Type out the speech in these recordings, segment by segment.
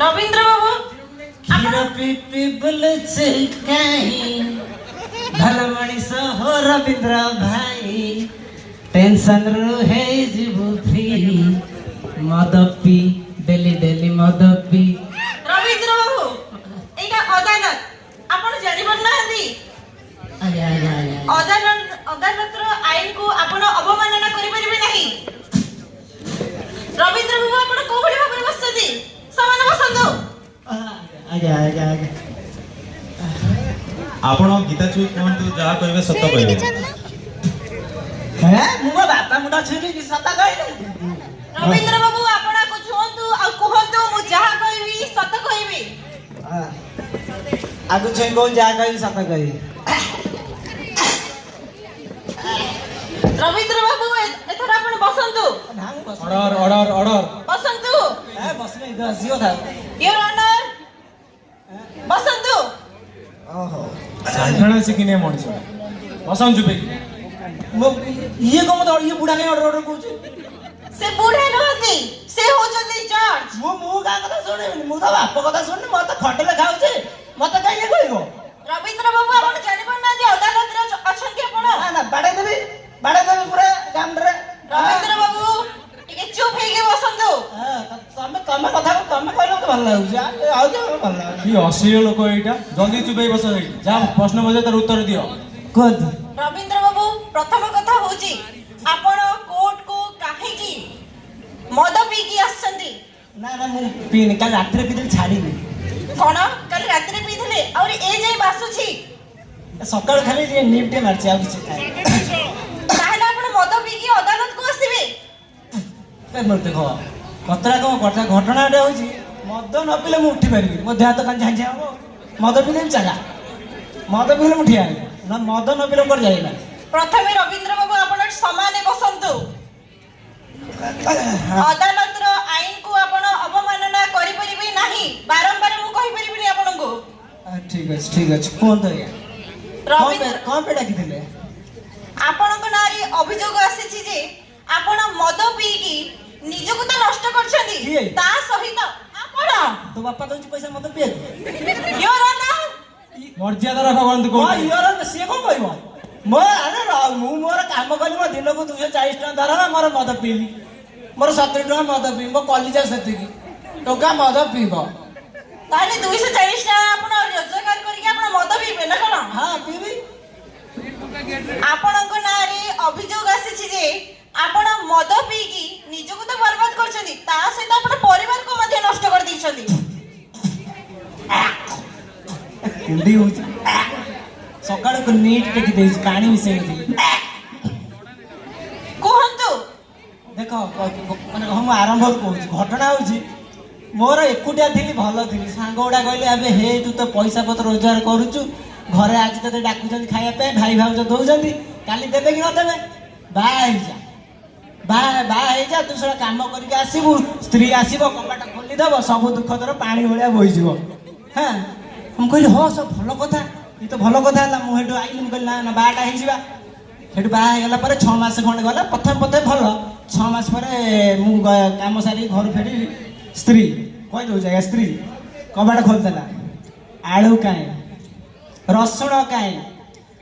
रवींद्र बाबू भल मनीष हो रवींद्र भाई टेंशन रहे जीवु फ्री मद पी डेली डेली मद पी रवींद्र बाबू एटा अदालत आपण जानि बन्नाहंती अदालत आईन को आपण अवमानना करि परिबे नहीं रवींद्र बाबू आपण को भली भाबरे बसती समान बसंदो आगे आगे आगे आपण गीता चुई कहंतु जा कहबे सत कहबे है मुगा बापा मुडा छुरी कि सत कहबे रवींद्र बाबू आपण को छुंतु आ कहंतु मु जहा कहबी सत कहबी आगु छुई कोन जा कहबी सत कहबी रवींद्र बाबू एथरा आपण बसंतु ऑर्डर ऑर्डर ऑर्डर बसंतु ए बसले इधर जियो था योर ऑनर बसंतु ओहो साधारण सिकिने मଣିଷ बसम चुपे मो ये को मत ये बुढ़ा के ऑर्डर ऑर्डर करछ से बूढ़े नहती से हो जल्दी जज मो का कथा सुने मु तो बाप कथा सुने मत खटले खाउछे मत काहे कहबो रवींद्र बाबू आपण जानि बन्नाहंती अदालत रे अछंती आपण ना बाडे देबी पूरा काम रे रवींद्र बाबू टिके चुप हेगे बसंतु हां तमे कथा तमे कहलो तो भल लागु आ के भल लागु की अश्लील लोक एटा जल्दी चुपे बस जा प्रश्न बजे तार उत्तर दियो कोद रवींद्र बाबू प्रथम कथा होची आपण कोर्ट को काहे की मद पी की आछंती ना ना मु पीन काल रात्रि पीते छाड़ी नी कोन कल रात्रि पीथले और ए जे बासुची सकाळ खाली जे निपटे मारछि आ किछ खाय ताहले आपण मद पी की अदालत को आसीबे ए मोर देखो कतरा को घटना रे होची मद न पीले मु उठी पारिबी मो देह तो कान झांझे हो मद पीले चला मद पीले मु ठिया ना मद न पीले कर जाइला प्रथमे रवींद्र बाबू आपण समाने बसंतु अदालत रो आईन को आपण अवमानना करि परिबे नाही बारंबार मु कहि परिबिनी आपण को ठीक है कोन तो या रवींद्र कोन पे डाकी दिले आपण को नारी अभियोग आसीछि जे आपण मद पी की निजको तो नष्ट करछनी किए? ता सहित आपण तो बापा दोची पैसा मत पिए योर ऑनर मर्यादा रख बंद को हां यार से कोन कहबो मो अरे मु मोर काम कली मो दिन को 240 टका दरना मोर मद पीली मोर 70 टका मद पी मो कॉलेज सेति की टका मद पीबो ताले 240 टा आपण रोजगार करके आपण मद पीबे ना कोन हां पीबी आपण को नारी अभियोग आसीछि जे आपण मद पी की निजको तो बर्बाद करछनी ता सहित आपण परिवार को मध्ये नष्ट कर दैछनी कुंडी होची सकाळ को नीट टेकी देई पानी मिसे दी कोहंतु देखो माने हम आरंभ कहूची घटना होची मोर एकुटिया थिली भल थिली सांग उडा कहले अबे हे तू तो पैसा पत्र रोजगार करूचु घरे आज तते डाकुचंदी खाया पे भाई भाउज दउचंदी काली देबे कि न देबे बा जा तू सरा काम करके आसीबू स्त्री आसीबो कपाट खोली दबो सब दुख तोर पानी भलिया बोई जीवो हां हम कहली हो सब भलो कथा ई तो भलो कथा हला मु हेडो आइली मु कहली ना बाटा हे जीवा हेडो बा गेला परे 6 मास खंड गला प्रथम भलो 6 मास परे मु काम सारी घर फेरी स्त्री कहि दो जाय स्त्री कबाड़ खोल देला आळू काए रसुण काए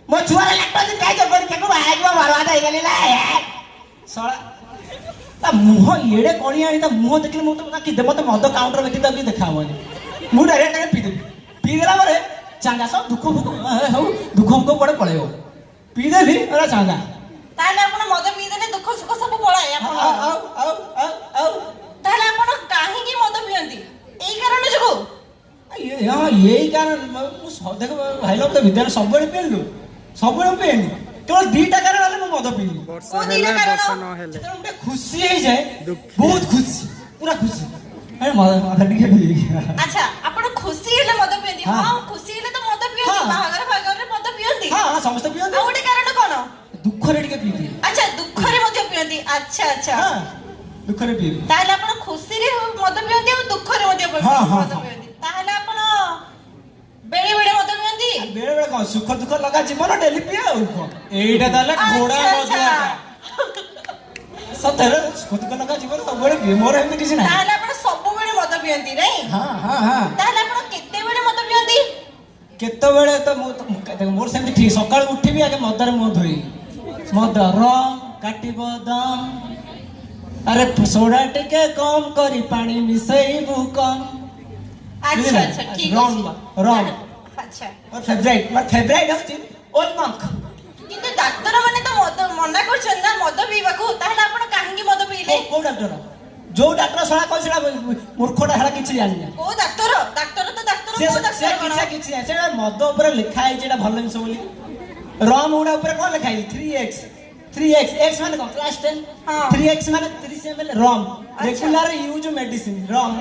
मो छुआ लागतो दिन काय जबर केको आगवा मारवा दे गेलीला सळा ता मुह एडे कोणी आनी ता मुह देखले मो तो कि मते मद काउंटर बेति ता कि देखावनी मु डायरेक्ट पी देला परे चांगा सब दुख हो दुख हमको पड़े पळेयो पी देली अरे चांगा ताले आपण मद पी देले दुख सुख सब पळाय आपण आउ ताले आपण काहे की मद पियंती एई कारण जको यही कारण देखो भाई लोग तो विद्यालय सब पेलु सब पेनी केवल 2 टका वाले मु मद पीली खुशी है जाए बहुत खुशी पूरा खुशी अरे मद टिके पी अच्छा आपण खुशी हेले मद पियंती हां खुशी हेले तो मद पियंती बाहागर रे मद पियंती हां समस्त पियंती आ ओटे कारण कोन दुख रे टिके पीती अच्छा दुख रे मद पियंती ଆଚ୍ଛା ଆଚ୍ଛା ହଁ ଦୁଃଖରେ ପିଇବି। ତାହେଲେ ଆପଣ ଖୁସିରେ ମଦ ପିଅନ୍ତି ଆଉ ଦୁଃଖରେ ମଧ୍ୟ ହଁ, ହଁ, ମଦ ପିଅନ୍ତି। ତାହେଲେ ଆପଣ ବେଳେ ବେଳେ ମଦ ପିଅନ୍ତି? ବେଳେ ବେଳେ କଣ ସୁଖ ଦୁଃଖ ଲଗା ଜୀବନ ଡେଲି ପିଏ ଆଉ କଣ। এইটা তাহলে ঘোড়া ଆଚ୍ଛା, ମଦୁଆ ଆଚ୍ଛା। ସତରେ ସୁଖ ଦୁଃଖ ଲଗା ଜୀବନ ସବୁବେଳେ ପିଏ, ମୋର ଏମିତି କିଛି ନାହିଁ। ତାହେଲେ ଆପଣ ସବୁବେଳେ ମଦ ପିଅନ୍ତି ନାଇଁ? ହଁ ହଁ ହଁ ତାହେଲେ ଆପଣ କେତେବେଳେ ମଦ ପିଅନ୍ତି? କେତେବେଳେ ତ ଦେଖ ମୋର ସେମିତି ଠିକ ସକାଳୁ ଉଠିବି ଆଗେ ମଦରେ ମୁହଁ ଧୋଇବି। ମଦ ରମ୍ କାଟିବ ଦମ୍, ଆରେ ସୋଡା ଟିକେ କମ କରି ପାଣି ମିଶେଇବୁ କମ। ଆଚ୍ଛା ଆଚ୍ଛା ଠିକ ରମ୍ ଅଛି। ରମ୍ ଆଚ୍ଛା ମୋର ଫେଭରାଇଟ୍ ହଉଛି ଓଲ୍ ମଙ୍କ। କିନ୍ତୁ ଡାକ୍ତର ମାନେ ତ ମଦ ମନା କରୁଛନ୍ତି ନା ମଦ ପିଇବାକୁ, ତାହେଲେ ଆପଣ କାହିଁକି ମଦ ପିଇଲେ? କୋଉ ଡାକ୍ତର? ଯୋଉ ଡାକ୍ତର ଶଳା କହି ସେଟା ମୂର୍ଖଟା ହେଟା କିଛି ଜାଣିନି। କୋଉ ଡାକ୍ତର? ଡାକ୍ତର ତ ଡାକ୍ତର, ସେ କୋଉ ଡାକ୍ତର କଣ? କିଛି ନାହିଁ, ସେଟା ମଦ ଉପରେ ଲେଖା ହେଇଛି ଏଟା ଭଲ ଜିନିଷ ବୋଲି। ରମ୍ ଗୁଡା ଉପରେ କଣ ଲେଖା ହେଇଛି? 3x x ମାନେ କଣ? କ୍ଲାସ 10। ହଁ। 3x ମାନେ 30 ml ରମ୍, ଆଚ୍ଛା। Regular use medicine rum,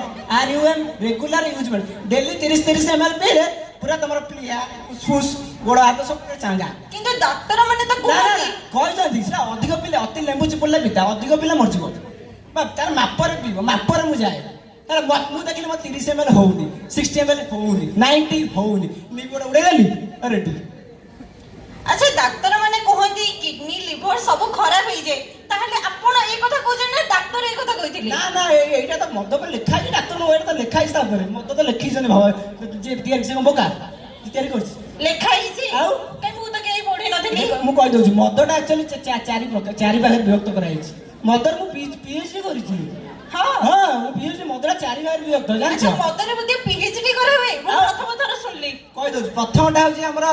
RUM regular use medicine. Daily 30 ml ପିଇଲେ ପୁରା ତମର ପ୍ଲିହା ଫୁସ୍ ଗୋଡ଼ ହାତ ସବୁ ପୁରା ଚାଙ୍ଗା। କିନ୍ତୁ ଡାକ୍ତର ମାନେ ତ ନା ନା କୁହନ୍ତି କହିଛନ୍ତି ସେଟା ଅଧିକ ପିଲେ ଅତି ଲେମ୍ବୁ ଚିପୁଡ଼ିଲେ ପିତା ଅଧିକ ପିଲେ ମରିଯିବ। ତାର ମାପରେ ପିଇବ, ମାପରେ ମୁଁ ଯାଏ। ତାର ମୁଁ ଦେଖିଲି ମୋ 30 ml ହଉନି, 60 ml ହଉନି, 90 ହଉନି, ନିବୁଡା ଉଡେଇଦେଲି ରେଡି। ଆଚ୍ଛା ଡାକ୍ତର ମାନେ କୁହନ୍ତି କିଡନୀ ଲିଭର ସବୁ ଖରାପ ହେଇଯାଏ, ତାହେଲେ ଆପଣ ଏଇ କଥା କହୁଛନ୍ତି ନା ଡାକ୍ତର ଏଇ କଥା କହିଥିଲେ? ନା ନା ଏଇଟା ତ ମଦ ଉପରେ ଲେଖା ହେଇଛି, ଡାକ୍ତର ଏଇଟା ତ ଲେଖା ହେଇଛି ତା ଉପରେ। ମଦ ତ ଲେଖିଛନ୍ତି ଯିଏ ତିଆରି ସେ କଣ ବୋକା ତିଆରି କରିଛି ଲେଖା ହେଇଛି ଆଉ କାଇଁ ମୁଁ ତ କେହି ପଢି ନଥିଲି। ମୁଁ କହିଦଉଛି ମଦଟା ଆକ୍ଚୁଆଲି ଚାରି ଭାଗରେ ବିଭକ୍ତ କରାଯାଇଛି। ମଦର ମୁଁ PhD କରିଛି। ହଁ ହଁ ମୁଁ PhD ମଦଟା ଚାରି ଭାଗରେ ବିଭକ୍ତ ଜାଣିଛ? ଆଚ୍ଛା ମଦରେ ମଧ୍ୟ PhD କରାହୁଏ? ମୁଁ ଆଉ? ପ୍ରଥମ ଥର ଶୁଣିଲି। କହିଦଉଛି ପ୍ରଥମଟା ହଉଛି ଆମର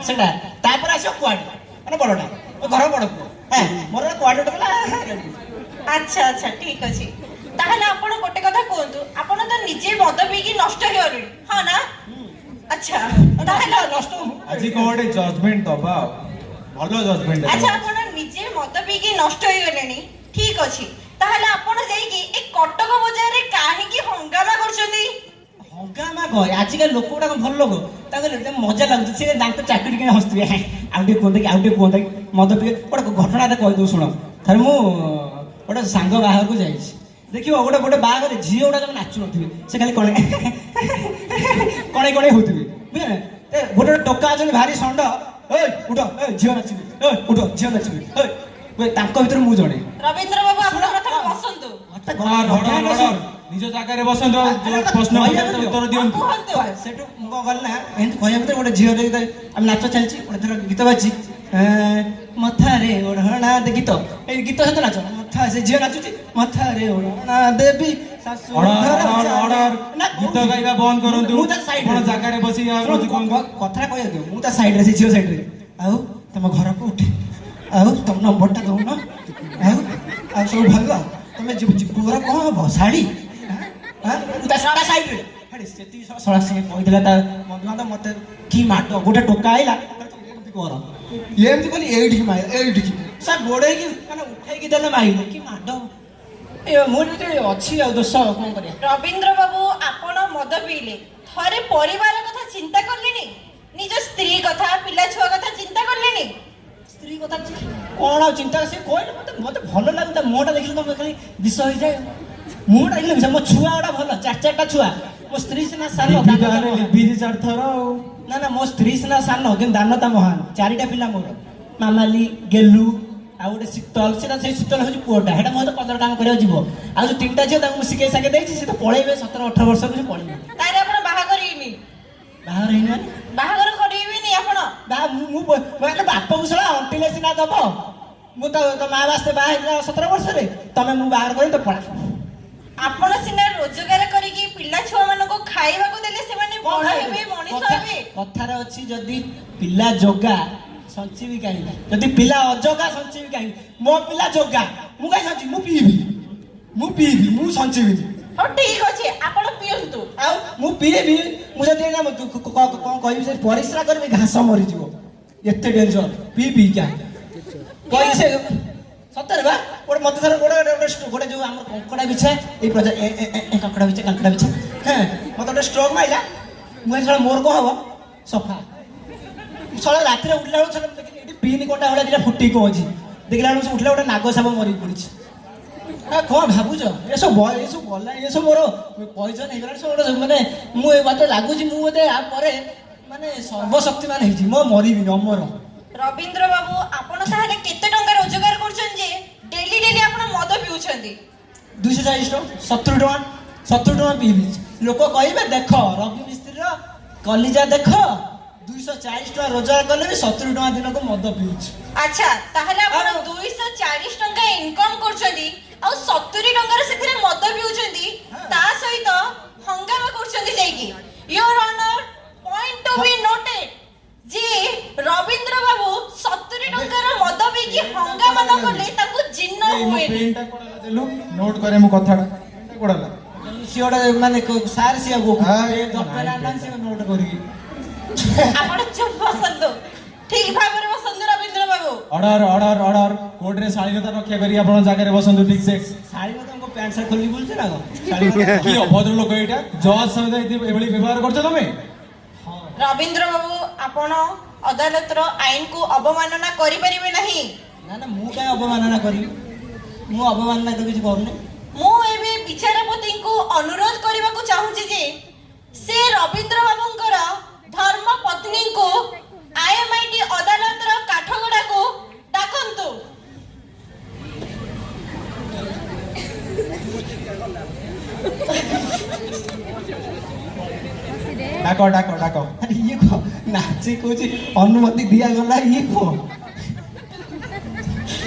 ସେଟା, ତାପରେ ଆସିବ କୁଆଡେ ମାନେ ବଡଟା ଘର ବଡ ପୁଅ। ମୋର କୁଆଡେ ଗଲା। ଆଚ୍ଛା ଆଚ୍ଛା ଠିକ ଅଛି। ତାହେଲେ ଆପଣ ଗୋଟେ କଥା କୁହନ୍ତୁ, ଆପଣ ତ ନିଜେ ମଦ ପିଇକି ନଷ୍ଟ ହେଇଗଲେଣି ହଁ ନା? ଆଚ୍ଛା ତାହେଲେ ନଷ୍ଟ ଆଜି କଣ ଗୋଟେ ଜଜମେଣ୍ଟ ଦବା ଆଉ ଭଲ ଜଜମେଣ୍ଟ ଆଚ୍ଛା ଆପଣ ନିଜେ ମଦ ପିଇକି ନଷ୍ଟ ହେଇଗଲେଣି, ଠିକ ଅଛି। ତାହେଲେ ଆପଣ ଯାଇକି ଏ କଟକ ବଜାରରେ କାହିଁକି ହଙ୍ଗାମା କରୁଛନ୍ତି? ହଙ୍ଗାମା କହ ଆଜିକାଲି ଲୋକ ଗୁଡାକ ଭଲ ଲୋକ, ତାଙ୍କର ମଜା ଲାଗୁଛି। ସେ ଦାନ୍ତ ଚାକିରି କିଣି ହସୁଥିବେ, ଆଉ ଟିକେ କୁହନ୍ତା କି ଆଉ ଟିକେ କୁହନ୍ତା କି ମଦ ପିଇ। ଗୋଟେ ଘଟଣାଟା କହିଦଉ ଶୁଣ। ଥରେ ମୁଁ ଗୋଟେ ସାଙ୍ଗ ବାହାଘରକୁ ଯାଇଛି, ଦେଖିବ ଗୋଟେ ବାହାଘରରେ ଝିଅ ଗୁଡା ତମେ ନାଚୁନଥିବେ, ସେ ଖାଲି କଣେଇ ହଉଥିବେ ବୁଝିଲେ। ଗୋଟେ ଟୋକା ଅଛନ୍ତି ଭାରି ଷଣ୍ଢ, ଉଠ ଝିଅ ନାଚିବେ, ଉଠ ଝିଅ ନାଚିବେ। ତାଙ୍କ ଭିତରେ ମୁଁ ଜଣେ। ରବୀନ୍ଦ୍ର ବାବୁ ଆପଣ ପ୍ରଥମେ ବସନ୍ତୁ। ନିଜ ଜାଗାରେ ବସନ୍ତୁ, ପ୍ରଶ୍ନ ଉତ୍ତର ଦିଅନ୍ତୁ। କୁହନ୍ତୁ। ସେଠୁ ମୁଁ କଣ କଲି ନା ଏମିତି କହିବା ଭିତରେ ଗୋଟେ ଝିଅଟେ ଆମେ ନାଚ ଚାଲିଛି, ଗୋଟେ ଥର ଗୀତ ବାଜିଛି ମଥାରେ ଓଢ଼ଣା ଦେ ଗୀତ, ଏଇ ଗୀତ ସହିତ ନାଚ ମଥା, ସେ ଝିଅ ନାଚୁଛି ମଥାରେ ଓଢ଼ଣା ଦେବି ଶାଶୁ ଗୀତ ଗାଇବା ବନ୍ଦ କରନ୍ତୁ। ମୁଁ ତା ସାଇଡରେ ଜାଗାରେ ବସି କଥାଟା କହିବା ଦିଅ, ମୁଁ ତା ସାଇଡରେ ସେ ଝିଅ ସାଇଡରେ। ଆଉ ତମ ଘର କୋଉଠି, ଆଉ ତମ ନମ୍ବରଟା ଦଉନ, ଆଉ ସବୁ ଭଲ, ତମେ ପୁଅର କଣ ହବ ଶାଢୀ, ତା ସାଇଡରେ ସେତିକି ଶଳା ସିଏ କହିଥିଲା ତା ବନ୍ଧୁବାନ୍ଧବ ମତେ କି ମାଡ। ଗୋଟେ ଟୋକା ଆଇଲା କର ଏମିତି କଲି, ଏଇଠିକି ମାଇଲା, ଏଇଠିକି ସାର୍ ଗୋଡେଇକି ମାନେ ଉଠେଇକି ଦେଲେ ମାଇଲେ, କି ମାଡ। ମୁଁ ଟିକେ ଅଛି ଆଉ ଦୋଷ, କଣ କରିବା। ରବୀନ୍ଦ୍ର ବାବୁ ଆପଣ ମଦ ପିଇଲେ, ଥରେ ପରିବାର କଥା ଚିନ୍ତା କଲେନି? ନିଜ ସ୍ତ୍ରୀ କଥା, ପିଲା ଛୁଆ କଥା ଚିନ୍ତା କଲେନି? ସ୍ତ୍ରୀ କଥା କଣ ଆଉ ଚିନ୍ତା, ସେ କହିଲେ ମତେ ଭଲ ଲାଗେ, ତା ମୁହଁଟା ଦେଖିଲେ ତମେ ଖାଲି ବିଷ ହେଇଯାଏ। ମୁହଁଟା ଦେଖିଲେ ବିଷ। ମୋ ଛୁଆ ଗୁଡା ଭଲ, 4ଟା ଛୁଆ। ମୋ ସ୍ତ୍ରୀ ସିନା ସାନ, ଚାରିଥର ଆଉ ନା ନା ମୋ ସ୍ତ୍ରୀ ସିନା ସାନ କିନ୍ତୁ ଦାନତା ମହାନ। 4ଟା ପିଲା ମୋର, ମାମାଲି, ଗେଲୁ ଆଉ ଗୋଟେ ଶୀତଲ। ସେଟା ସେଇ ଶୀତଲ ହଉଛି ପୁଅଟା, ସେଟା ମୋ କଦର କାମ କରିବାକୁ ଯିବ। ଆଉ ଯୋଉ 3ଟା ଝିଅ ତାଙ୍କୁ ମୁଁ ଶିଖେଇ ସାକେ ଦେଇଛି, ସେ ତ ପଳେଇବେ 17-18 ବର୍ଷକୁ, ସେ ପଳେଇବେ। ତାହେଲେ ଆପଣ ବାହାଘର ହେଇନି? ବାହାଘର ହେଇନି ମାନେ ବାହାଘର କରିବେନି ଆପଣ? ମୁଁ ବାପକୁ ଶଳା ଅଣ୍ଟିଲେ ସିନା ଦବ। ମୁଁ ତ ମା ବାସ୍ତେ ବାହା ହେଇଥିଲା 17 ବର୍ଷରେ, ତମେ ମୁଁ ବାହାଘର କରି ତ ପଳା। ଆପଣ ସିନା ରୋଜଗାର କରିକି ପିଲା ଛୁଆ ମାନଙ୍କୁ ଖାଇବାକୁ ଦେଲେ ସେମାନେ ବଡ ହେବେ, ମଣିଷ ହେବେ। କଥାରେ ଅଛି ଯଦି ପିଲା ଯୋଗା ସଞ୍ଚିବି କାହିଁକି, ଯଦି ପିଲା ଅଜଗା ସଞ୍ଚିବି କାହିଁକି। ମୋ ପିଲା ଯୋଗା, ମୁଁ କାହିଁ ସଞ୍ଚିବି, ମୁଁ ପିଇବି, ମୁଁ ସଞ୍ଚିବିନି। ହଉ ଠିକ ଅଛି ଆପଣ ପିଅନ୍ତୁ। ଆଉ ମୁଁ ପିଇବି, ମୁଁ ଯଦି କଣ କହିବି, ସେ ପରିସ୍ରା କରିବି ଘାସ ମରିଯିବ, ଏତେ ଡେଞ୍ଜର। ପିଇ କାହିଁକି କହିବି ସେ ସତରେ ବା। ମତେ ଧର ଗୋଟେ ଯୋଉ ଆମର କଙ୍କଡା ବିଛା, ଏଇ କଙ୍କଡା ବିଛା ମତେ ଗୋଟେ ଷ୍ଟ୍ରୋକ୍ ମାଇଲା, ମୁଁ ମୋର କଣ ହବ ସଫା। ରାତିରେ ଉଠିଲା ବେଳକୁ ଦେଖିଲି ଏଠି ପିଇନି କଣ୍ଟା ଭଳିଆ ଦିଟା ଫୁଟିକି କଣ ଅଛି, ଦେଖିଲା ବେଳକୁ ସେ ଉଠିଲା ଗୋଟେ ନାଗ ସାପ ମରିକି ପଡ଼ିଛି। କ'ଣ ଭାବୁଛ ଏସବୁ ଗଲା ଏସବୁ ମୋର ପଇସା ହେଇଗଲାଣି ସବୁ ଗୋଟେ ମାନେ ମୁଁ ମତେ ଲାଗୁଛି ମୁଁ ବୋଧେ ଆ ପରେ ମାନେ ସର୍ବଶକ୍ତିମାନ ହେଇଛି ମୁଁ ମରିବିନି ଅମର। ରବୀନ୍ଦ୍ର ବାବୁ ଆପଣ ତାହେଲେ କେତେ ଟଙ୍କା ରୋଜଗାର କରୁଛନ୍ତି ଯେ ଡେଲି ଡେଲି ଆପଣ ମଦ ପିଉଛନ୍ତି? 240 ଟଙ୍କା 70 ଟଙ୍କା ପିଇବି। ଲୋକ କହିବେ ଦେଖ ରବି ମିସ୍ତ୍ରୀର କଲିଜା ଦେଖ 240 ଟଙ୍କା ରୋଜଗାର କଲେ ବି 70 ଟଙ୍କା ଦିନକୁ ମଦ ପିଉଛି। ଆଚ୍ଛା ତାହେଲେ ଆପଣ 240 ଟଙ୍କା ଇନକମ୍ କରୁଛନ୍ତି ଆଉ 70 ଟଙ୍କାର ସେଥିରେ ମଦ ପିଉଛନ୍ତି ତା ସହିତ ହଙ୍ଗାମା କରୁଛନ୍ତି ଯାଇକି। Your honour point to be noted ଯେ ରବୀନ୍ଦ୍ର ବାବୁ 70 ଟଙ୍କାର ମଦ ପିଇକି ହଙ୍ଗାମା ନ କଲେ ତାକୁ ଜିନ୍ନ ହୁଏନି। ପେନ୍ଟା କୋଡ଼ାଲା ଦେଲୁ ନୋଟ୍ କରେ ମୁଁ କଥାଟା ପେନ୍ଟା କୋଡ଼ାଲା ସିଏ ଗୋଟେ ମାନେ ସାର୍ ସିଏ ନାଇଁ, ନୋଟ୍ କରିକି ଆପଣ ଚୁପ୍ ବସନ୍ତୁ ଠିକ ଭାବରେ ବସନ୍ତୁ ରବୀନ୍ଦ୍ର ବାବୁ। ଅର୍ଡର କୋର୍ଟରେ ଶାଳୀନତା ରକ୍ଷା କରି ଆପଣ ଜାଗାରେ ବସନ୍ତୁ ଠିକ ସେ। ଶାଢ଼ୀ ମତେ ଆମକୁ ପ୍ୟାଣ୍ଟ ସାର୍ଟ ଖୋଲିକି ବୁଲୁଛି ନା କ'ଣ? କି ଅଭଦ୍ର ଲୋକ ଏଇଟା ଜଜ୍ ସହିତ ଏଭଳି ବ୍ୟବହାର କରୁଛ ତମେ? ରବୀନ୍ଦ୍ର ବାବୁ ଆପଣ ଅଦାଲତର ଆଇନକୁ ଅବମାନନା କରିପାରିବେ ନାହିଁ। ନା ମୁଁ କାହିଁ ଅବମାନନା କରିବି? ମୁଁ ଅବମାନନା ତ କିଛି କରୁନି। ମୁଁ ଏବେ ବିଚାରପତିଙ୍କୁ ଅନୁରୋଧ କରିବାକୁ ଚାହୁଁଛି ଯେ ସେ ରବୀନ୍ଦ୍ର ବାବୁଙ୍କର ଧର୍ମ ପତ୍ନୀଙ୍କୁ IMIT ଅଦାଲତର କାଠଗଡାକୁ ଡାକନ୍ତୁ। ଡାକ ଇଏ କହ ନାଚି କହୁଛି ଅନୁମତି ଦିଆଗଲା ଇଏ କହ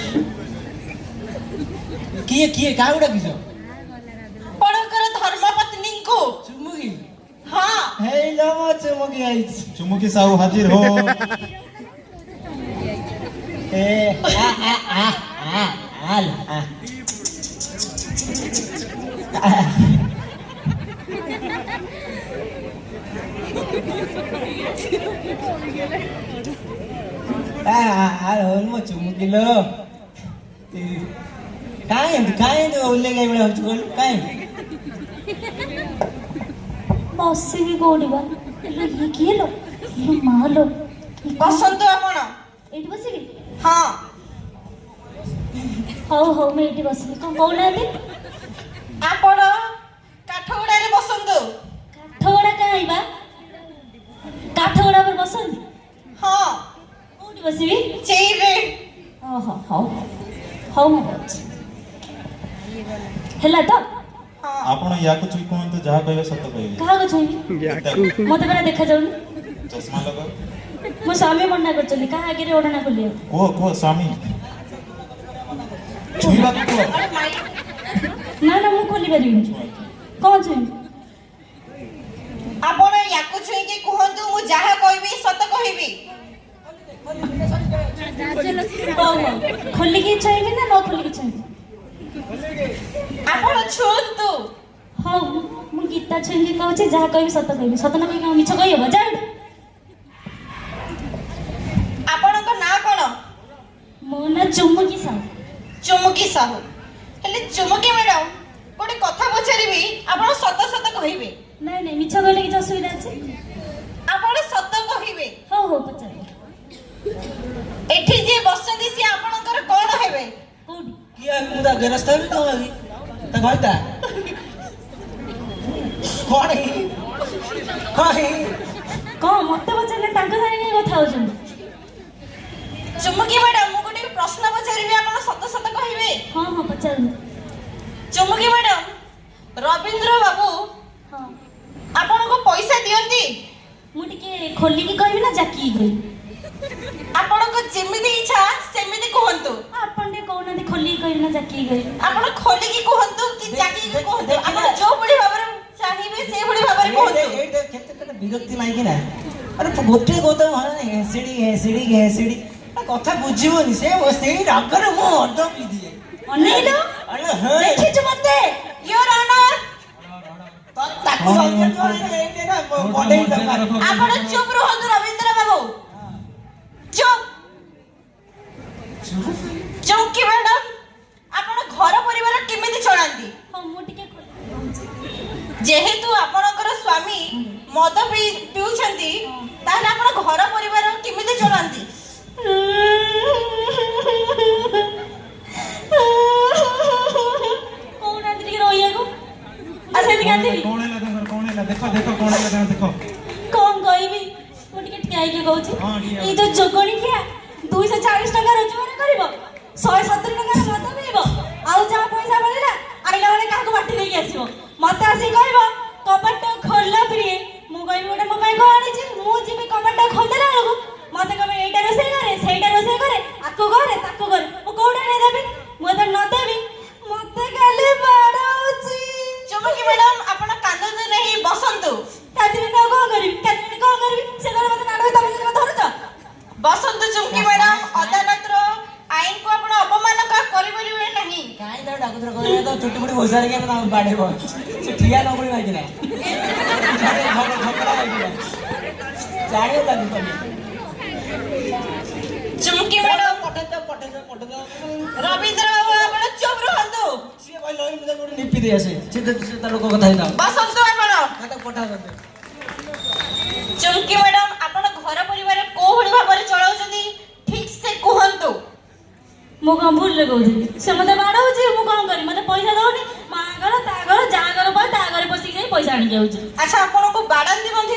କିଏ କାହାକୁ ଡାକିଛ? ଆପଣଙ୍କର ଧର୍ମ ପତ୍ନୀଙ୍କୁ। ଚୁମୁକି ହଁ ହେଇଲୋ ମୋ ଚୁମୁକି ଆଇଛି। ଚୁମୁକି ସାହୁ ହାଜିର ହୋ। ଏ ମୋ ଚୁମୁକିଲୋ କାହିଁ ଓହ୍ଲେଇ ଭଳିଆ ହଉଛି କହିଲୁ କାହିଁ? ବସିବି କୋଉଠି ବା? ଇଏ କିଏ ଲୋ? ଇଏ ମା ଲୋ। ବସନ୍ତୁ ଆପଣ। ଏଇଠି ବସିବି? ହଁ ହଉ ମୁଁ ଏଇଠି ବସିବି। କ'ଣ କହୁନାହାନ୍ତି? ଆପଣ କାଠଗଡାରେ ବସନ୍ତୁ। କାଠଗଡ଼ା କାହିଁ ବା? କାଠଗଡ଼ା ଉପରେ ବସନ୍ତି? ହଁ କୋଉଠି ବସିବି? ଚେଇରେ। ହଉ ମୁଁ ବସୁଛି। ହେଲା ତ? ହଁ ଆପଣ ୟାକୁ ଚୁଇ କୁହନ୍ତୁ ଯାହା କହିବେ ସତ କହିବେ। କାହାକୁ ଛୁଇଁବି? ମତେ ପରା ଦେଖାଯାଉନି। ଚଷମା ଲଗାଅ। ମୋ ସ୍ୱାମୀ ମନା କରିଛନ୍ତି କାହା ଆଗରେ ଓଢ଼ଣା ଖୋଲିବାକୁ। କୁହ ସ୍ୱାମୀ ଛୁଇଁବାକୁ କୁହ। ଆରେ ମାଇ ନା ମୁଁ ଖୋଲି ପାରିବିନି। କ'ଣ ଛୁଇଁବି? ଆପଣ ୟାକୁ ଛୁଇଁକି କୁହନ୍ତୁ ମୁଁ ଯାହା କହିବି ସତ କହିବି। ହଉ ଖୋଲିକି ଛୁଇଁବି ନା ନ ଖୋଲିକି ଛୁଇଁବି? ଆପଣ ଛୁଅନ୍ତୁ। ହଉ ମୁଁ ଗୀତା ଛୁଇଁକି କହୁଛି ଯାହା କହିବି ସତ କହିବି। ସତ ନ କହିବି କ'ଣ ମିଛ କହିହବ? ଯାଅ। ଆପଣଙ୍କ ନାଁ କ'ଣ? ମୋ ନାଁ ଚୁମୁକି ସାହୁ। ଚୁମୁକି ସାହୁ। ହେଲେ ଚୁମୁକି ମ୍ୟାଡାମ ଗୋଟେ କଥା ପଚାରିବି ଆପଣ ସତ ସତ କହିବେ। ନାଇଁ ମିଛ କହିଲେ କିଛି ଅସୁବିଧା ଅଛି? ଆପଣ ସତ କହିବେ। ହଉ ପଚାର। ଏଠି ଯିଏ ବସିଛନ୍ତି ସିଏ ଆପଣଙ୍କର କ'ଣ ହେବେ? କୋଉଠି? କିଏ ମୁଁ ତା ଗେରସ୍ତ ହେବି କ'ଣ ହେବି? ତା କହିତା କ'ଣ ମତେ ପଚାରିଲେ ତାଙ୍କ ସାଙ୍ଗେ କାହିଁ କଥା ହଉଛନ୍ତି? ଚୁମୁକି ମ୍ୟାଡାମ ମୁଁ ଗୋଟେ ପ୍ରଶ୍ନ ପଚାରିବି ଆପଣ ସତ ସତ କହିବେ। ହଁ ପଚାରନ୍ତୁ। ଚୁମୁକି ମ୍ୟାଡାମ ରବୀନ୍ଦ୍ର ବାବୁ ହଁ ଆପଣଙ୍କୁ ପଇସା ଦିଅନ୍ତି? ମୁଁ ଟିକେ ଖୋଲିକି କହିବି ନା ଜାକିକି କହିବି? ଆପଣଙ୍କ ଯେମିତି ଇଚ୍ଛା ସେମିତି କୁହନ୍ତୁ। ଆପଣ ଟିକେ କହୁନାହାନ୍ତି ଖୋଲିକି କହିବି ନା ଜାକିକି କହିବି? ଆପଣ ଖୋଲିକି କୁହନ୍ତୁ କି ଜାକିକି କୁହନ୍ତୁ। ଆପଣ ଯୋଉଭଳି ଭାବରେ ଚାହିଁବେ ସେଇଭଳି ଭାବରେ କୁହନ୍ତୁ। କେତେ ବିରକ୍ତି ଲାଗି ନା ଆରେ ଗୋଟେ କଥା ଘେଁସିଡ଼ି କଥା ବୁଝିବନି ସେ ସେଇ ରାଗରେ ମୁଁ ଅର୍ଧ ପିଇଦିଏ। ଅନେଇଲ ଦେଖିଛୁ ମତେ? ୟୋର ଅନର ତାକୁ ଆପଣ ଚୁପ୍ ରୁହନ୍ତୁ ରବୀନ୍ଦ୍ର ବାବୁ। ଚୁପ୍। ଚୁମକି ମ୍ୟାଡାମ ଆପଣ ଘର ପରିବାର କେମିତି ଚଳାନ୍ତି? ହଁ ମୁଁ ଟିକେ ଯେହେତୁ ଆପଣଙ୍କର ସ୍ୱାମୀ ମଦ ପିଉଛନ୍ତି ତାହେଲେ ଆପଣ ଘର ପରିବାର କେମିତି ଚଳାନ୍ତି? ରାନ୍ଧିବି କଣ ହେଲା ତାଙ୍କର କଣ ହେଲା ଦେଖ ଦେଖ କଣ ହେଲା ତାଙ୍କର ଦେଖ କଣ କହିବି ମୁଁ ଟିକେ ଠିଆ ହେଇକି କହୁଛି ହଁ, ଠିଆ ଏଇ ଯୋଉ ଯୋଗଣୀ ଖିଆ 240 ଟଙ୍କା ରୋଜଗାର କରିବ 170 ଟଙ୍କାର ମଦ ପିଇବ ଆଉ ଯାହା ପଇସା ମିଳିଲା ଆଇଲା ବେଳେ କାହାକୁ ବାଟି ଦେଇକି ଆସିବ ମତେ ଆସିକି କହିବ କବାଟ ଖୋଲା ପ୍ରିଏ ମୁଁ କହିବି ଗୋଟେ ମୋ ପାଇଁ କଣ ଆଣିଛି ମୁଁ ଯିବି କବାଟ ଖୋଲିଦେଲା ବେଳକୁ ମତେ କହିବେ ଏଇଟା ରୋଷେଇ କରେ ସେଇଟା ରୋଷେଇ କରେ ଆକୁ କରେ ତାକୁ କରେ ମୁଁ କୋଉଟା ନେଇଦେବି ମୁଁ ତ ନଦେବି ମତେ ଖାଲି ବାଡଉଛି ଚୁମକି ମ୍ୟାଡାମ ଆପଣ କାନ୍ଦନ୍ତୁ ନାହିଁ ବସନ୍ତୁ କାନ୍ଦିବିନି ଆଉ କଣ କରିବି କାନ୍ଦିବିନି କଣ କରିବି ସେ କହିଲେ ମତେ ମାଡ ତମେ ଯଦି ମତେ ଧରୁଛ ବସନ୍ତୁ ଚୁମକି ମ୍ୟାଡାମ ଅଦାଲତର ଆଇନକୁ ଆପଣ ଅବମାନ କରିପାରିବେ ନାହିଁ କାହିଁ ତାକୁ ଡାକୁଥିଲ କହିଲେ ତ ଚୁଟି ଫୁଟି ଘୋଷାରି କି ତାକୁ ବାଡେଇବ ସେ ଠିଆ ନ ପଡି ମାଗିନା ଜାଣିବ ତାକୁ ତମେ ଚୁମକି ମ୍ୟାଡାମ ପଠେଇଦ ରବୀନ୍ଦ୍ର ବାବୁ ଆପଣ ଚୁପ୍ ରୁହନ୍ତୁ ସିଏ କହିଲେ ମୁଁ ତାକୁ ଗୋଟେ ନିପି ଦେଇ ଆସେ ସେ ତା ଲୋକ କଥା ହେଇଥାଉ ବସନ୍ତୁ ଆପଣ ତାକୁ ପଠା କରିଦେ ଚୁମକି ମ୍ୟାଡାମ ଆପଣ ଘର ପରିବାର କୋଉ ଭଳି ଭାବରେ ଚଳାଉଛନ୍ତି ଠିକ ସେ କୁହନ୍ତୁ ମୁଁ କଣ ଭୁଲରେ କହୁଥିଲି ସେ ମତେ ବାଡଉଛି ମୁଁ କଣ କରିବି ମତେ ପଇସା ଦଉନି ମା ଘର ତା ଘର ଯାହା ଘର ପରେ ତା ଘରେ ପଶିକି ଯାଇ ପଇସା ଆଣିକି ଆଉଛି ଆଚ୍ଛା ଆପଣଙ୍କୁ ବାଡାନ୍ତି ମଧ୍ୟ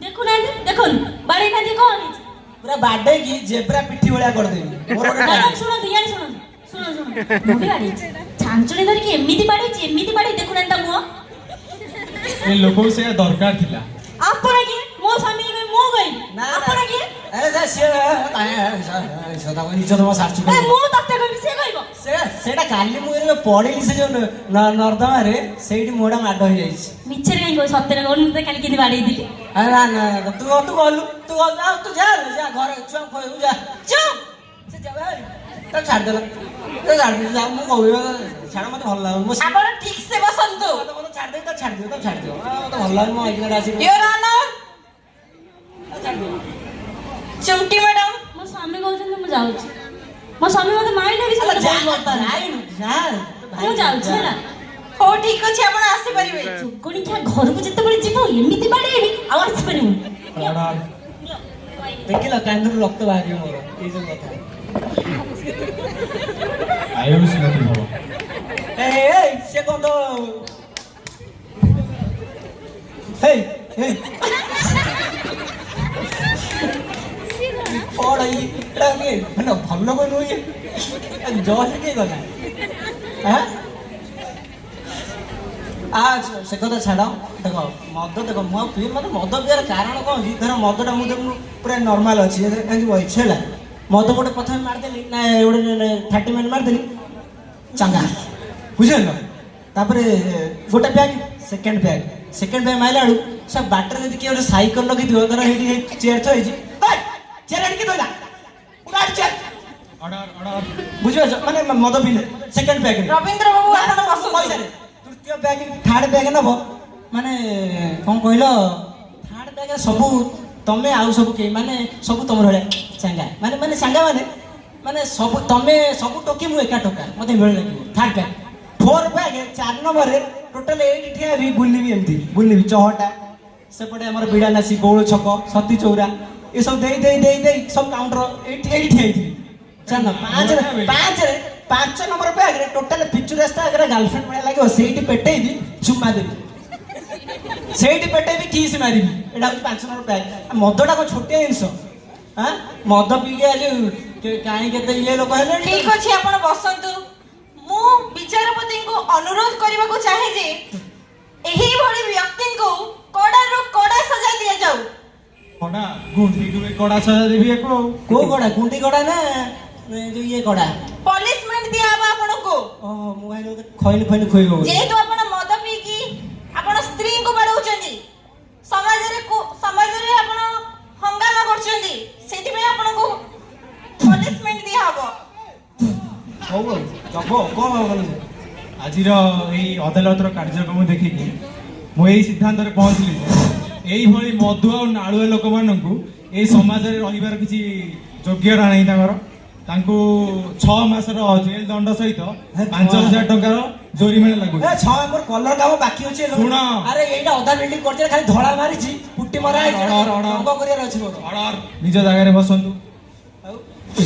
ଦେଖୁନାହାନ୍ତି ଦେଖନ୍ତୁ ବାଡେଇ ନାହାନ୍ତି କଣ ହେଇଛି ପୁରା ବାଡେଇକି ଜେବ୍ରା ପିଠି ଭଳିଆ କରିଦେବି ମୋର ଗୋଟେ ମ୍ୟାଡାମ ଶୁଣନ୍ତୁ ଇଆଡେ ଶୁଣନ୍ତୁ ଶୁଣନ୍ତୁ ମୁଁ ବି ବାଡେଇଛି ଛାଞ୍ଚୁଣି ଧରିକି ଏମିତି ବାଡେଇ ଦେଖୁନାହାନ୍ତି ତା ମୁହଁ ଏ ଲୋକକୁ ସେଇଆ ଦରକାର ଥିଲା ଆପଣ କିଏ ମୋ ସ୍ୱାମୀ କହିବି ମୁଁ କହିବି ଆପଣ କିଏ ମୁଁ ତତେ କହିବି ସେ କହିବ ସେଇଟା କାଲି ମୁଁ ଯେତେବେଳେ ପଡିଲି ସେ ଯୋଉ ନର୍ଦ୍ଦମାରେ ସେଇଠି ମୁହଁଟା ମାଡ ହେଇଯାଇଛି ମିଛରେ କାହିଁ କହିବି ସତରେ କହୁନି ମୁଁ ତତେ କାଲି କେମିତି ବାଡେଇଥିଲି ନା ନା ତୁ ଗଲୁ ତୁ ଯା ଘରେ ଛୁଆ ଖୋଇବୁ ଯା ଚୁପ୍ ସେ ତାକୁ ଛାଡ଼ିଦେଲା ଯା ମୁଁ କହିବି ଛାଡ଼ ମତେ ଭଲ ଲାଗୁନି ମୋ ଆପଣ ଠିକ ସେ ବସନ୍ତୁ ମତେ ଛାଡ଼ିଦେବି ତ ଛାଡ଼ିଦିଅ ମତେ ଭଲ ଲାଗୁନି ମୋ ଏଇଠି ଆସିବି ୟୁର ଅନର ଚୁମକି ମ୍ୟାଡାମ ମୋ ସ୍ୱାମୀ କହୁଛନ୍ତି ମୁଁ ଯାଉଛି ମୋ ସ୍ୱାମୀ ମତେ ମାଇଲେ ବି ସେ ମତେ ବହୁତ ଭଲ ପାଆନ୍ତି। ମୁଁ ଯାଉଛି ହେଲା ହଉ ଠିକ ଅଛି ଆପଣ ଆସିପାରିବେ ଚୁକୁଣି ଖିଆ ଘରକୁ ଯେତେବେଳେ ଯିବ ଏମିତି ବାଡେଇବି ଆଉ ଆସିପାରିବୁନି ଦେଖିଲ କାନ୍ଧରୁ ରକ୍ତ ବାହାରିବ ମୋର ଏଇ ଯୋଉ କଥା ଆୟୁଷ ନଥିବ ସେ କଣ ତ ହେଇ ହେଇ କଣ ଏଇଟା ମାନେ ଭଲ କହି ନୁହେଁ ଜଜ କିଏ ଗଲା ସେ କଥା ଛାଡ଼ ଦେଖ ମଦ ଦେଖ ମୁଁ ଆଉ ପିଏ ମତେ ମଦ ପିଇବାର କାରଣ କ'ଣ ଅଛି ଧର ମଦଟା ମୁଁ ପୁରା ନର୍ମାଲ ଅଛି ଏମିତି ବଇଛି ହେଲା ମଦ ଗୋଟେ ପ୍ରଥମେ ମାରିଦେଲି ନା ଗୋଟେ 30 ମିନିଟ୍ ମାରିଦେଲି ଚାଙ୍ଗା ବୁଝିଲ ତାପରେ ଗୋଟେ ପ୍ୟାକ୍ ସେକେଣ୍ଡ ପ୍ୟାକ୍ ମାରିଲା ବେଳକୁ ସେ ବାଟରେ ଯଦି କିଏ ଗୋଟେ ସାଇକେଲ ଲଗେଇଥିବ ଧର ସେଇଠି ଚେୟାର ଥୁଆ ହେଇଛି ଚେୟାର ଆଣିକି ଧୋଇଲା ବୁଝିପାରୁଛ ମାନେ ମଦ ପିଇଲେ ସେକେଣ୍ଡ ପ୍ୟାକ୍ ରବୀନ୍ଦ୍ର ବାବୁ ଆପଣ ବସନ୍ତୁ ପଇସାରେ ତୃତୀୟ ପ୍ୟାକ୍ ଥାର୍ଡ ପ୍ୟାକ୍ ନବ ମାନେ କ'ଣ କହିଲ ଥାର୍ଡ ପ୍ୟାକ୍ ସବୁ ତମେ ଆଉ ସବୁ କେହି ମାନେ ସବୁ ତମର ଭଳିଆ ସାଙ୍ଗା ମାନେ ସାଙ୍ଗା ମାନେ ସବୁ ତମେ ସବୁ ଟୋକି ମୁଁ ଏକା ଟୋକା ମତେ ଭଲ ଲାଗିବ ଥାର୍ଡ ପ୍ୟାକ୍ 4 ପ୍ୟାକ୍ 4 ନମ୍ବରରେ ଟୋଟାଲ ଏଇଠି ଠିଆ ହେବି ବୁଲିବି ଏମିତି ବୁଲିବି ଚହଟା ସେପଟେ ଆମର ବିଡ଼ାନାସୀ ଗୌଳ ଛକ ସତୀ ଚୌରା ଏସବୁ ଦେଇ ସବୁ କାଉଣ୍ଟର ଏଇଠି ଠିଆ ହେଇଥିବି 5 ନମ୍ବର ବ୍ୟାଗରେ ଟୋଟାଲ ପିଚୁ ରାସ୍ତା ଆଗରେ ଗାର୍ଲଫ୍ରେଣ୍ଡ ଭଳିଆ ଲାଗିବ ସେଇଠି ପେଟେଇବି ଚୁମା ଦେବି ସେଇଠି ପେଟେଇବି କିସ୍ ମାରିବି ଏଇଟା ହଉଛି 5 ନମ୍ବର ବ୍ୟାଗ ମଦଟା କ'ଣ ଛୋଟିଆ ଜିନିଷ ମଦ ପିଇକି ଆଜି କାହିଁ କେତେ ଇଏ ଲୋକ ହେଲେଣି ଠିକ ଅଛି ଆପଣ ବସନ୍ତୁ ମୁଁ ବିଚାରପତିଙ୍କୁ ଅନୁରୋଧ କରିବାକୁ ଚାହେଁ ଯେ ଏହିଭଳି ବ୍ୟକ୍ତିଙ୍କୁ କଡ଼ାରୁ କଡ଼ା ସଜା ଦିଆଯାଉ କଡ଼ା ଗୁଣ୍ଡିକୁ କଡ଼ା ସଜା ଦେବି ୟାକୁ ଆଉ କୋଉ କଡ଼ା ଗୁଣ୍ଡି କଡ଼ା ନା ଯୋଉ ଇଏ କଡ଼ା ପନିଶମେଣ୍ଟ ଦିଆହବ ଆପଣଙ୍କୁ ମୁଁ ଖଇନି ଖୋଇବ ଯେହେତୁ ଆପଣ ମଦ ପିଇକି ଆପଣ ସ୍ତ୍ରୀଙ୍କୁ ବାଡଉଛନ୍ତି ସମାଜରେ ଆପଣ ହଙ୍ଗାମା କରୁଛନ୍ତି ସେଥିପାଇଁ ଆପଣଙ୍କୁ ପନିଶମେଣ୍ଟ ଦିଆହବ ହଉ ଦବ କ'ଣ ଆଜିର ଏଇ ଅଦାଲତର କାର୍ଯ୍ୟକ୍ରମ ଦେଖିକି ମୁଁ ଏଇ ସିଦ୍ଧାନ୍ତରେ ପହଞ୍ଚିଲି ଯେ ଏଇଭଳି ମଦୁଆ ଆଉ ନାଳୁଆ ଲୋକମାନଙ୍କୁ ଏଇ ସମାଜରେ ରହିବାର କିଛି ଯୋଗ୍ୟତା ନାହିଁ ତାଙ୍କୁ 6 ମାସର ଜେଲ ଦଣ୍ଡ ସହିତ 5,000 ଟଙ୍କାର ଜୋରିମାନା ଲାଗୁଛି 6 ଆମର କଲର କାମ ବାକି ଅଛି ଶୁଣ ଆରେ ଏଇଟା ଅଧା ବିଲ୍ଡିଂ କରିଛି ଖାଲି ଧଳା ମାରିଛି ପୁଟି ମରା ରଙ୍ଗ କରିବାର ଅଛି ନିଜ ଜାଗାରେ ବସନ୍ତୁ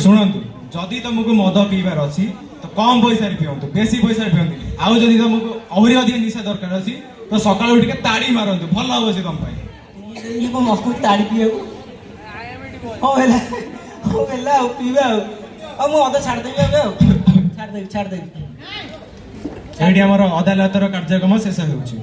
ଶୁଣନ୍ତୁ ଯଦି ତମକୁ ମଦ ପିଇବାର ଅଛି ତ କମ ପଇସାରେ ପିଅନ୍ତୁ, ବେଶୀ ପଇସାରେ ପିଅନ୍ତୁନି। ଆଉ ଯଦି ତମକୁ ଆହୁରି ଅଧିକ ନିଶା ଦରକାର ଅଛି ତ ସକାଳୁ ଟିକେ ତାଡ଼ି ମାରନ୍ତୁ, ଭଲ ହବ ସେ ତମ ପାଇଁ। ଇଏ କଣ ମସ୍ତ ତାଡ଼ି ପିଇବାକୁ? ହଉ ହେଲା ଆଉ ପିଇବା ଆଉ ମୁଁ ଅଧା ଛାଡ଼ିଦେବି ଏବେ ଆଉ ଛାଡ଼ିଦେବି। ଏଇଠି ଆମର ଅଦାଲତର କାର୍ଯ୍ୟକ୍ରମ ଶେଷ ହେଉଛି।